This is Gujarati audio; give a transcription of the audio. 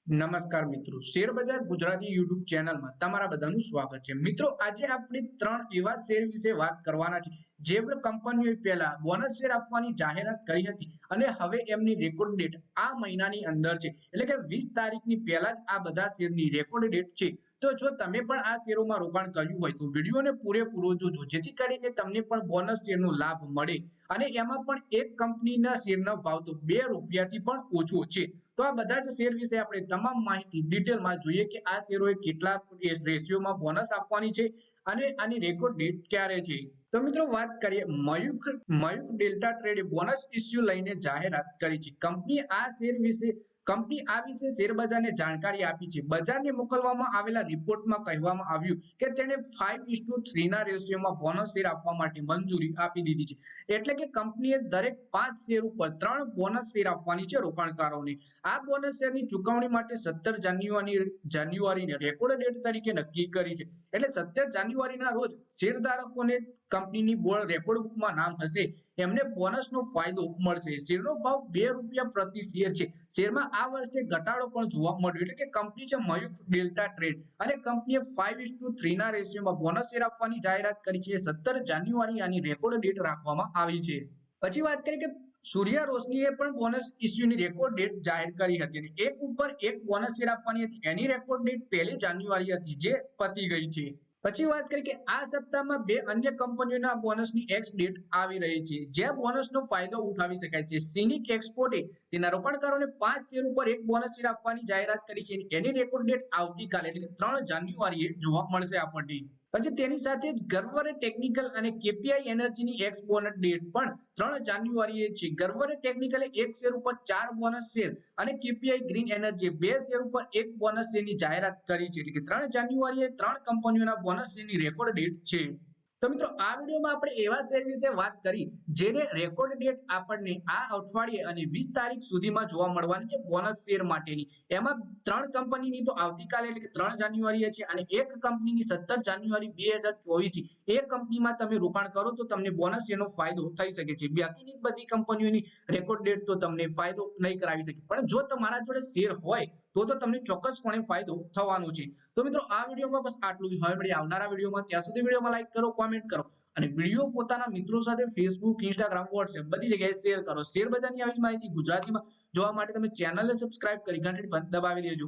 નમસ્કાર મિત્રો, શેર બજાર ગુજરાતી યુટ્યુબ ચેનલમાં તમારા બધાનું સ્વાગત છે। મિત્રો, આજે આપણે ત્રણ એવા શેર વિશે વાત કરવાના છે જે કંપનીઓએ પહેલા બોનસ શેર આપવાની જાહેરાત કરી હતી અને હવે એમની રેકોર્ડ ડેટ આ મહિનાની અંદર છે, એટલે કે 20 તારીખની પહેલા જ આ બધા શેરની રેકોર્ડ ડેટ છે। તો જો તમે પણ આ શેરોમાં રોકાણ કર્યું હોય તો વિડીયોને પૂરેપૂરો જોજો, જેથી કરીને તમને પણ બોનસ શેરનો લાભ મળે। અને એમાં પણ એક કંપનીના શેરનો ભાવ તો ₹2 થી પણ ઓછો છે। તો આ બધા જ શેર વિશે આપણે તમામ માહિતી ડિટેલમાં જોઈએ કે આ શેરોએ કેટલા રેશિયોમાં બોનસ આપવાની છે અને આની રેકોર્ડ ડેટ ક્યારે છે। તો મિત્રો, વાત કરીએ મયુખ ડેલ્ટા ટ્રેડે બોનસ ઇસ્યુ લઈને જાહેરાત કરી છે। કંપની આ વિશે શેરબજારને જાણકારી આપી છે। બજારને મોકલવામાં આવેલા રિપોર્ટમાં કહેવામાં આવ્યું કે તેણે 5:3 ના રેશિયોમાં બોનસ શેર આપવા માટે મંજૂરી આપી દીધી છે। એટલે કે કંપનીએ દરેક 5 શેર ઉપર 3 બોનસ શેર આપવાની છે રોકાણકારોને। આ બોનસ શેરની ચુકવણી માટે 17 જાન્યુઆરીને રેકોર્ડ ડેટ તરીકે નક્કી કરી છે। એટલે 17 જાન્યુઆરીના રોજ શેરધારકોને કંપનીની બોર્ડ રેકોર્ડ બુકમાં નામ હશે એમને બોનસનો ફાયદો મળશે। શેરનો ભાવ ₹2 પ્રતિ શેર છે। શેરમાં આ વર્ષે ઘટાડો પણ જોવા મળ્યો, એટલે કે કંપની છે મયુખ ડેલ્ટા ટ્રેડ અને કંપનીએ 5:3 ના રેશિયોમાં બોનસ શેર આપવાની જાહેરાત કરી છે। 17 જાન્યુઆરી આની રેકોર્ડ ડેટ રાખવામાં આવી છે। પછી વાત કરીએ કે સૂર્યા રોશનીએ પણ બોનસ ઇસ્યુની રેકોર્ડ ડેટ જાહેર કરી હતી અને એક ઉપર એક બોનસ શેર આપવાની હતી। એની રેકોર્ડ ડેટ 1 જાન્યુઆરી હતી, જે પતી ગઈ છે। પછી વાત કરીએ કે આ સપ્તાહમાં બે અન્ય કંપનીઓના બોનસની એક્સ ડેટ આવી રહી છે, જ્યાં બોનસનો ફાયદો ઉઠાવી શકાય છે। સિનિક એક્સપોર્ટે તેના રોકાણકારોને 5 શેર ઉપર એક બોનસ શેર આપવાની જાહેરાત કરી છે। એની રેકોર્ડ ડેટ આવતીકાલે એટલે કે 3 જાન્યુઆરીએ જોવા મળશે આપણને। પછી તેની સાથે જ ગર્વરે ટેકનિકલ અને કેપીઆઈ એનર્જીની એક્સ બોનસ ડેટ પણ 3 જાન્યુઆરીએ છે। ગર્વરે ટેકનિકલે એક શેર ઉપર 4 બોનસ શેર અને કેપીઆઈ ગ્રીન એનર્જીએ 2 શેર ઉપર એક બોનસ શેરની જાહેરાત કરી છે, એટલે કે 3 જાન્યુઆરીએ 3 કંપનીઓના બોનસ શેરની રેકોર્ડ ડેટ છે। તો મિત્રો, આ વિડીયોમાં આપણે એવા શેર વિશે વાત કરી જેને રેકોર્ડ ડેટ આપણને આ અઠવાડિયે અને 20 તારીખ સુધીમાં જોવા મળવાની છે બોનસ શેર માટેની। એમાં 3 કંપનીની તો આવતીકાલે એટલે કે 3 જાન્યુઆરીએ છે અને એક કંપનીની 17 જાન્યુઆરી 2024 છે। એ કંપનીમાં તમે રોકાણ કરો તો તમને બોનસ શેરનો ફાયદો થઈ શકે છે। બાકીની બધી કંપનીઓની રેકોર્ડ ડેટ તો તમને ફાયદો નહીં કરાવી શકે, પણ જો તમારા જોડે શેર હોય તો તમને ચોક્કસપણે ફાયદો થવાનો છે। તો મિત્રો, આ વિડીયોમાં બસ આટલું જ। હવે મળીએ આવનારા વિડીયોમાં, ત્યાં સુધી વિડીયોમાં લાઈક કરો, કોમેન્ટ કરો અને વિડીયો પોતાના મિત્રો સાથે ફેસબુક, ઇન્સ્ટાગ્રામ, વોટ્સએપ બધી જગ્યાએ શેર કરો। શેર બજારની આવી જ માહિતી ગુજરાતીમાં જોવા માટે તમે ચેનલને સબસ્ક્રાઇબ કરી ઘંટડી દબાવી દેજો।